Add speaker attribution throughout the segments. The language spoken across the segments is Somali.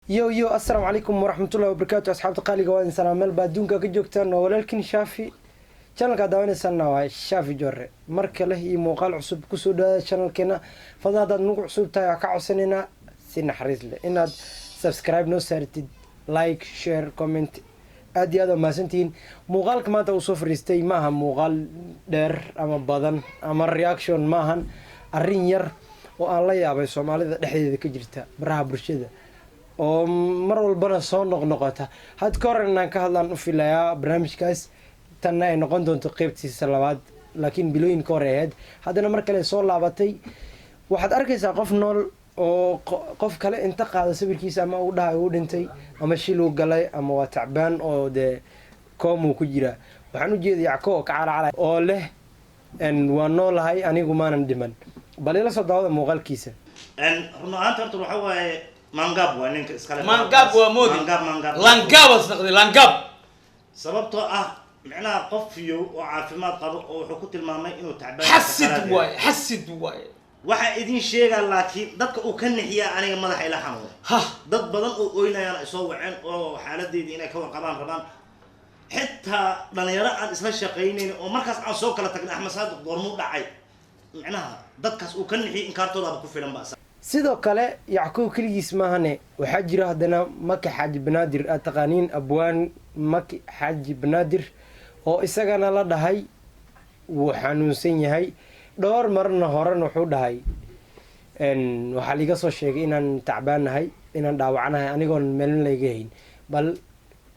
Speaker 1: يو السلام عليكم ورحمة الله وبركاته أصحاب قالي قوان سلام البادون كجوكتان ولكن شافي channel ka daawanaysanna waa Shaafi Joorre marka leh iyo muuqaal cusub ku soo dhawaada channelkeena fadlan nagu cusub tahay ka codsanayna si naxariis leh inaad subscribe noo saartid like share comment aad iyo aad u mahadsantihiin muuqaalka maanta uu soo fariistay maaha muuqaal dheer ama badan ama reaction maahan arrin yar oo aan la yaabay Soomaalida dhexdeeda ka jirta baraha bulshada oo mar walbana soo noqnoqota had ka hor inaan ka hadlaan u filayaa barnaamijkaas tan ay noqon doonto qaybtiisa labaad laakiin bilooyin ka hor ahayd haddana mar kale soo laabatay waxaad arkaysaa qof nool oo qof kale inta qaada sawirkiisa ama uu dhahay uu dhintay ama shil uu galay ama waa tacbaan oo de koomu ku jira waxaan u jeedaa koox ka calacalay oo leh waa noolahay anigu maanan dhiman bal ila soo daawada muuqaalkiisa
Speaker 2: runaanta horta waxa waaye mangab waa ninka iskale
Speaker 3: mangab waa moodi langab asnaqdi langab
Speaker 2: sababtoo ah macnaha qof fiyo oo caafimaad qabo oo wuxuu ku tilmaamay inuu tacbaan
Speaker 3: xasid waay
Speaker 2: waxa idin sheega laakiin dadka uu ka nixiya aniga madaxa ila xanuun dad badan oo ooynayaan ay soo waceen oo xaaladeedii inay ka warqabaan rabaan xitaa dhalinyaro aan isla shaqaynayn oo markaas aan soo kala tagnay Axmed Saadiq goormuu dhacay macnaha dadkaas uu ka nixiy in kaartooda ku filan baas
Speaker 1: sidoo kale Yacquub kaligiis maahane waxaa jira haddana Maki Xaaji Banaadir taqaaniin abwaan Maki Xaaji Banaadir oo isagana la dhahay wuu xanuunsan yahay dhowr marna horena wuxuu dhahay waxaa liiga soo sheegay inaan tacbaanahay inaan dhaawacanahay anigoon meelin layga hayn bal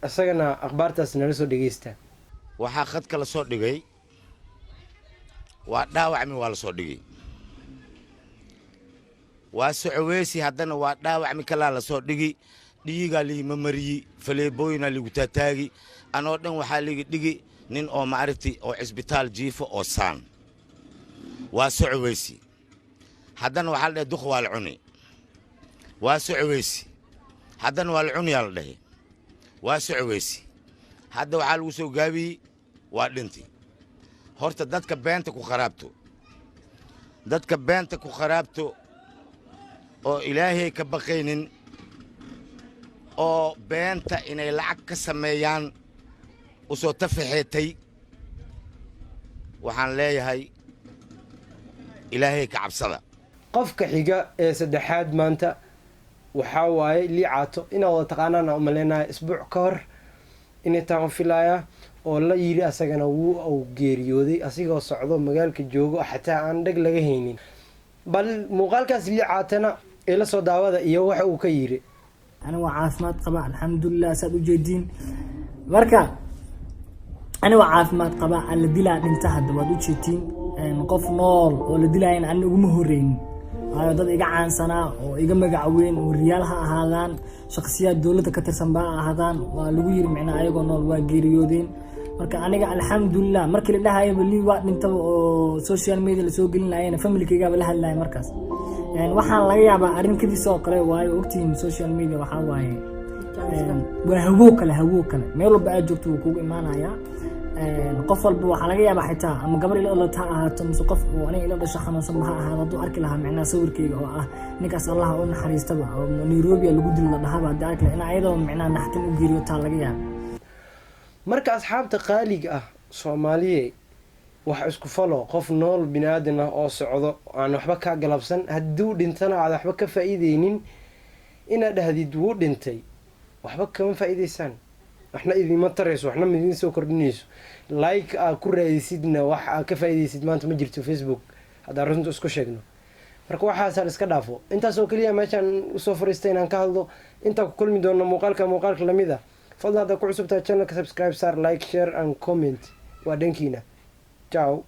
Speaker 1: isagana akhbaartaas nala soo dhegeysta
Speaker 4: waxaa khadka la soo dhigay waa dhaawacmi waa la soo dhigay waa socoweysi haddana waa dhaawacmi kalaa la soo dhigi dhiigaa liima mariyi faleebooyinaa liigu taataagi anoo dhan waxaa liiga dhigi nin oo maaragti oo cisbitaal jiifo oo saan waa socoweysi haddana waxaa la dhahay duq waa la cuni waa socoweysi haddana waa la cuniyaa la dhahay waa socoweysi hadda waxaa lagu soo gaabiyey waa dhinti horta dadka beenta ku kharaabto oo ilaahay ka baqaynin oo beenta inay lacag ka sameeyaan u soo tafaxeetay waxaan leeyahay ilaahay ka cabsada
Speaker 1: qofka xiga ee saddexaad maanta waxaa waaye liicaato inaa wada taqaanaan u maleynaaya isbuuc ka hor inay taan u filayaa oo la yiri asagana wuu uu geeriyooday asigoo socdo magaalka joogo xataa aan dhag laga haynin bal muuqaalkaas liicaatana ila soo daawada iyo waxa uu ka yiri
Speaker 5: أنا وعافمات قبا الحمد لله ساد وجدين مركا أنا وعافمات قبا اللي دلا انتهى دوادو تشتين نقف نول ولا دلا إن أنا ومهورين هذا ضد إيجا عن سنة وإيجا مجعوين وريالها هذان شخصيات دولة كتر سنباء هذان ولوير معنا أيجا نول وجيريودين مركا أنا الحمد لله مركا اللي هاي باللي وقت نتا سوشيال ميديا اللي سوق لنا أنا فاميلي كي جاب لها الله مركز يعني waxaan laga yaabaa arrin kadii soo qaray waayo ogtiin social media waxa waaye waa hawo kale meel walba aad joogto uu kugu imaanaya qof walba waxa laga yaabaa xitaa ama gabar ila la taa ahaato mise qof oo aniga ila dhashay xanuunsan ma ahaado hadduu arki lahaa macnaa sawirkayga oo ah ninkaas Allah u naxariistaba oo Nairobi lagu dil la dhahaba haddii arki in ayadoo macnaa naxtin u geeriyo taa laga yaabaa
Speaker 1: marka asxaabta qaaliga ah Soomaaliye wax isku falo qof nool bini'aadan ah oo socdo aan waxba ka galabsan hadduu dhintana aad waxba ka faa'iideynin inaad dhahdid wuu dhintay waxba kama faa'iideysan waxna idima tarayso waxna midin soo kordhinayso like ku raadisidna wax ka faa'iideysid maanta ma jirto Facebook hadda runta isku sheegno marka waxaas iska dhaafo intaas oo kaliya meeshan u soo fariistay inaan ka hadlo inta ku kulmi doono muuqaalka lamida fadlan hada ku cusubtaa channelka subscribe sar like share and comment waa dhankiina ciao